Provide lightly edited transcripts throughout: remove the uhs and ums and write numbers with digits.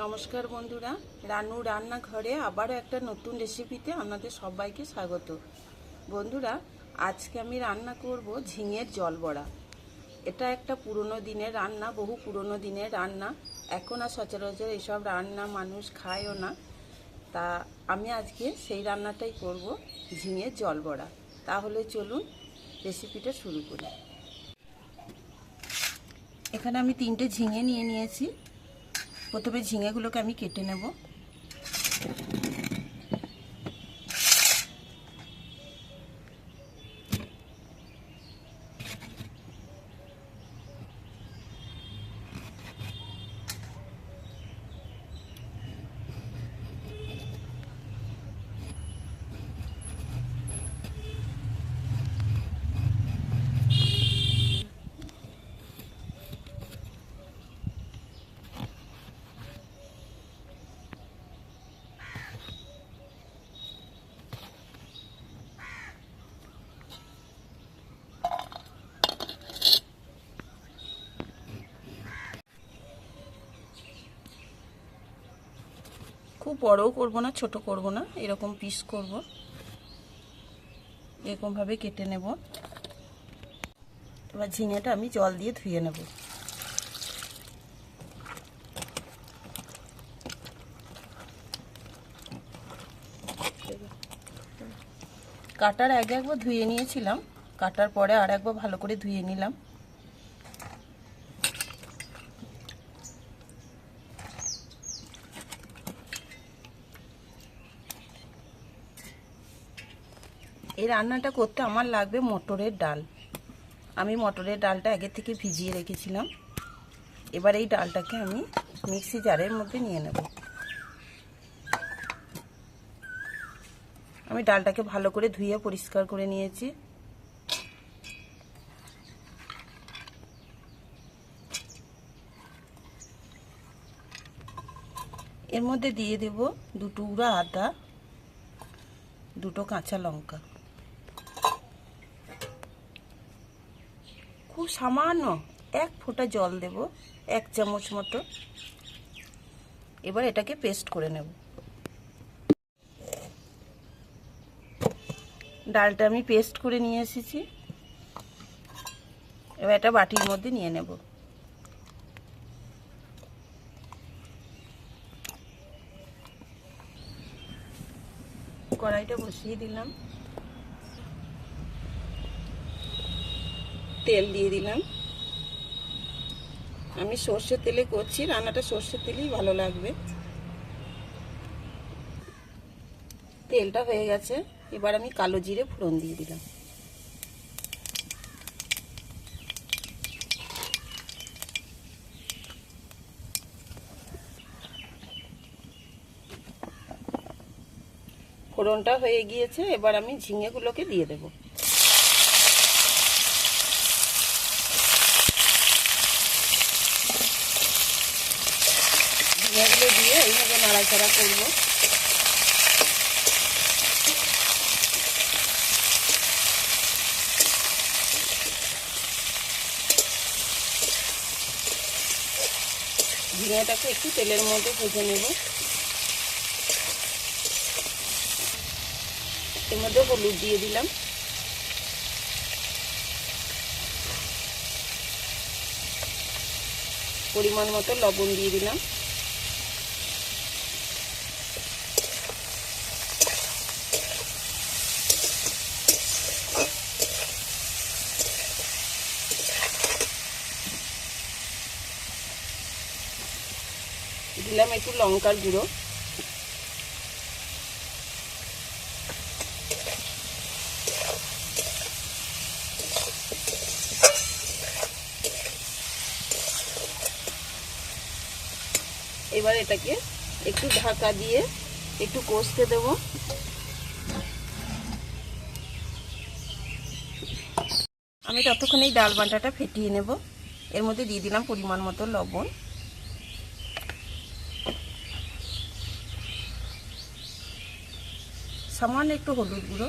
নমস্কার বন্ধুরা, রানু রান্নাঘরে আবারও একটা নতুন রেসিপিতে আপনাদের সবাইকে স্বাগত। বন্ধুরা, আজকে আমি রান্না করব ঝিঙের জল বড়া। এটা একটা পুরনো দিনের রান্না, বহু পুরনো দিনের রান্না। এখন আর সচরাচর এসব রান্না মানুষ খায়ও না। তা আমি আজকে সেই রান্নাটাই করব, ঝিঙের জল বড়া। তাহলে চলুন রেসিপিটা শুরু করি। এখানে আমি 3টে ঝিঙে নিয়েছি। প্রথমে ঝিঙেগুলোকে আমি কেটে নেব। খুব বড়ও করব না, ছোট করব না, এরকম পিস করব। এরকম ভাবে কেটে নেব। এবার ঝিঙেটা আমি জল দিয়ে ধুয়ে নেব। কাটার আগে একবার ধুয়ে নিয়েছিলাম, কাটার পরে আর একবার ভালো করে ধুয়ে নিলাম। এই রান্নাটা করতে আমার লাগবে মটরের ডাল। আমি মটরের ডালটা আগে থেকে ভিজিয়ে রেখেছিলাম। এবার এই ডালটাকে আমি মিক্সি জারের মধ্যে নিয়ে নেব। আমি ডালটাকে ভালো করে ধুয়ে পরিষ্কার করে নিয়েছি। এর মধ্যে দিয়ে দেব 2 টুকরা আদা, 2টো কাঁচা লঙ্কা, খুব সামান্য 1 ফোঁটা জল দেব, 1 চামচ মতো। এবার এটাকে পেস্ট করে নেব। ডালটা আমি পেস্ট করে নিয়ে এসেছি। এবার এটা বাটির মধ্যে নিয়ে নেব। কড়াইটা বসিয়ে দিলাম, তেল দিয়ে দিলাম। আমি সর্ষের তেলে করছি রান্নাটা, সর্ষের তেলেই ভালো লাগবে। তেলটা হয়ে গেছে, এবার আমি কালো জিরে ফোড়ন দিয়ে দিলাম। ফোড়নটা হয়ে গিয়েছে, এবার আমি ঝিঙেগুলোকে দিয়ে দেব। ঝিঙেগুলো দিয়ে এইভাবে নাড়াচাড়া করব। ঝিঙেটাকে একটু তেলের মধ্যে ভেজে নেব। এর মধ্যে হলুদ দিয়ে দিলাম, পরিমাণ মতো লবণ দিয়ে দিলাম। দিলাম একটু লঙ্কার গুঁড়ো। এবার এটাকে একটু ঢাকা দিয়ে একটু কষতে দেব। আমি ততক্ষণ এই ডাল বাটাটা ফেটিয়ে নেব। এর মধ্যে দিয়ে দিলাম পরিমাণ মতো লবণ, সামান্য একটু হলুদ গুঁড়ো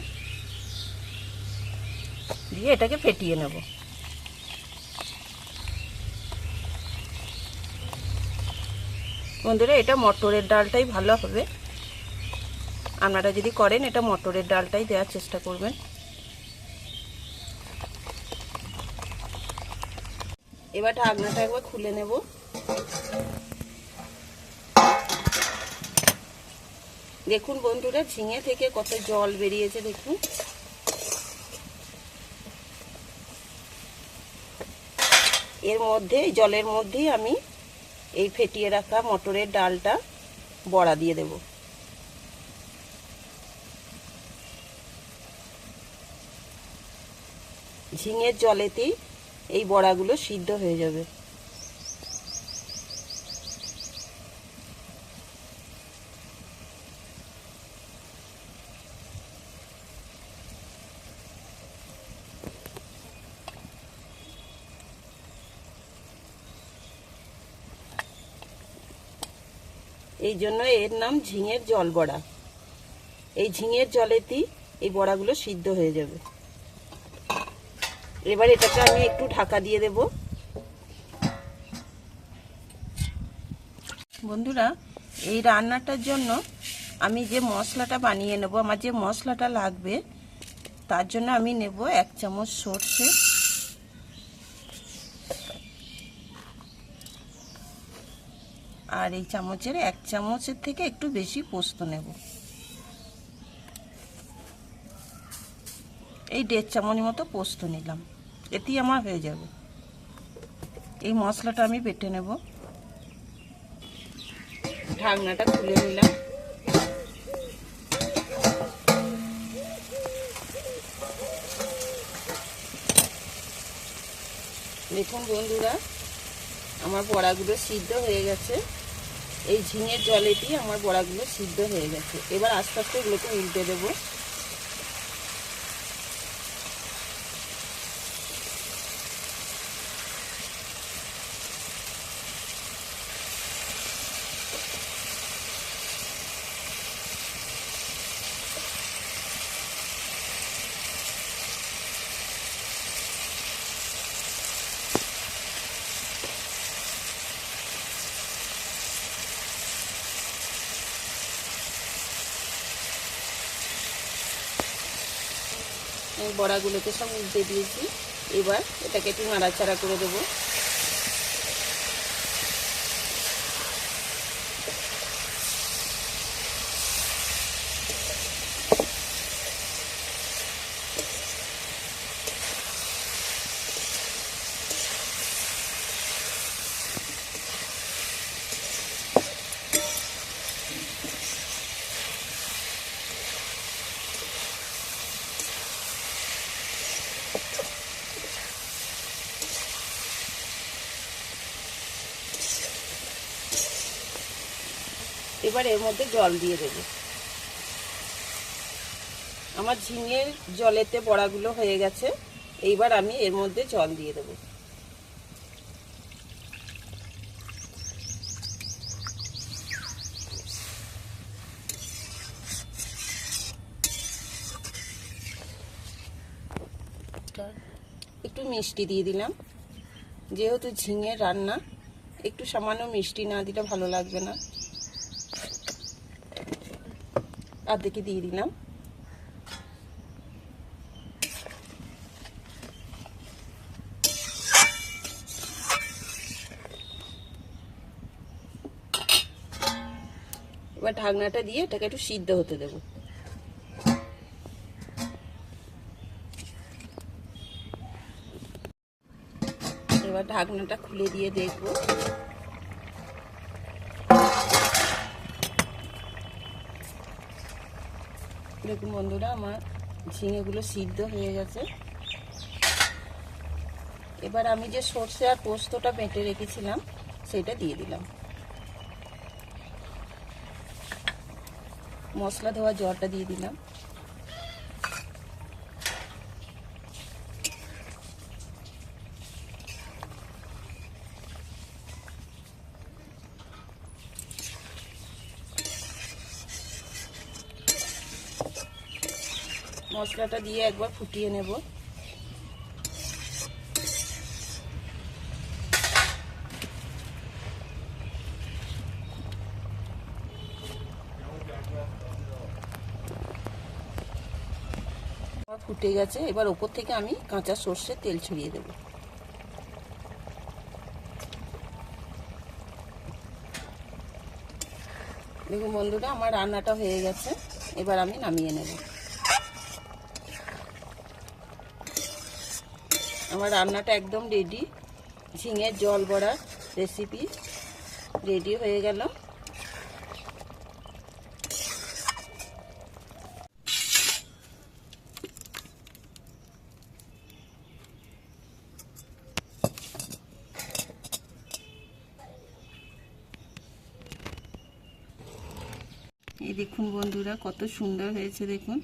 দিয়ে এটাকে ফেটিয়ে নেব। বন্ধুরা এটা মটরের ডালটাই ভালো হবে, আপনারা যদি করেন এটা মটরের ডালটাই দেওয়ার চেষ্টা করবেন। এবার ঢাকনাটা একবার খুলে নেব। দেখুন বন্ধুরা ঝিঙে থেকে কত জল বেরিয়েছে দেখুন। এর মধ্যে জলের মধ্যেই আমি এই ফেটিয়ে রাখা মটরের ডালটা বড়া দিয়ে দেব। ঝিঙের জলেতেই এই বড়াগুলো সিদ্ধ হয়ে যাবে। এই জন্য এর নাম ঝিঙের জল বড়া। এই ঝিঙের জলেতেই এই বড়াগুলো সিদ্ধ হয়ে যাবে। এবার এটাকে আমি একটু ঢাকা দিয়ে দেব। বন্ধুরা এই রান্নাটার জন্য আমি যে মশলাটা বানিয়ে নেব, আমার যে মশলাটা লাগবে তার জন্য আমি নেব 1 চামচ সরষে, আর এই চামচের 1 চামচের থেকে একটু বেশি পোস্ত নেব। এই 1.5 চামচ মতো পোস্ত নিলাম, এতেই আমার হয়ে যাবে। এই মশলাটা আমি বেটে নেব। ঢাকনাটা খুলে নিলাম। দেখুন বন্ধুরা আমার বড়াগুলো সিদ্ধ হয়ে গেছে। এই ঝিঙের জলেতেই আমার বড়াগুলো সিদ্ধ হয়ে গেছে। এবার আস্তে আস্তে এগুলোকে উল্টে দেবো। বড়াগুলোকে সব উল্টে দিয়েছি। এবার এটাকে একটু নাড়াচাড়া করে দেবো। এবার এর মধ্যে জল দিয়ে দেব। আমার ঝিঙের জলেতে বড়াগুলো হয়ে গেছে। এইবার আমি এর মধ্যে জল দিয়ে দেব। একটু মিষ্টি দিয়ে দিলাম, যেহেতু ঝিঙের রান্না একটু সামান্য মিষ্টি না দিলে ভালো লাগবে না। আর্ধেকই দিয়ে দিলাম। এবার ঢাকনাটা দিয়ে এটাকে একটু সিদ্ধ হতে দেব। এবার ঢাকনাটা খুলে দিয়ে দেখব। দেখুন বন্ধুরা আমার ঝিঙেগুলো সিদ্ধ হয়ে গেছে। এবার আমি যে সরষে আর পোস্তটা বেটে রেখেছিলাম সেটা দিয়ে দিলাম। মশলা ধোয়া জলটা দিয়ে দিলাম। মশলাটা দিয়ে একবার ফুটিয়ে নেব। ফুটে গেছে। এবার ওপর থেকে আমি কাঁচা সর্ষের তেল ছড়িয়ে দেব। দেখুন বন্ধুরা, আমার রান্নাটা হয়ে গেছে। এবার আমি নামিয়ে নেব। আমার রান্নাটা একদম রেডি। ঝিঙের জল বড়ার রেসিপি রেডি হয়ে গেল। এই দেখুন বন্ধুরা, কত সুন্দর হয়েছে দেখুন।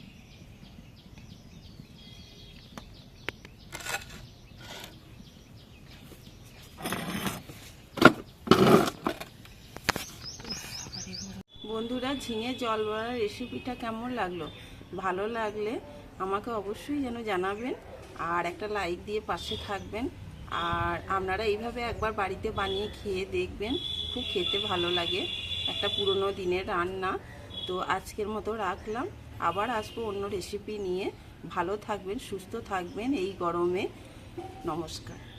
বন্ধুরা, ঝিঙে জল বড়ার রেসিপিটা কেমন লাগলো? ভালো লাগলে আমাকে অবশ্যই যেন জানাবেন, আর একটা লাইক দিয়ে পাশে থাকবেন। আর আপনারা এইভাবে একবার বাড়িতে বানিয়ে খেয়ে দেখবেন, খুব খেতে ভালো লাগে। একটা পুরনো দিনের রান্না। তো আজকের মতো রাখলাম, আবার আসবো অন্য রেসিপি নিয়ে। ভালো থাকবেন, সুস্থ থাকবেন এই গরমে। নমস্কার।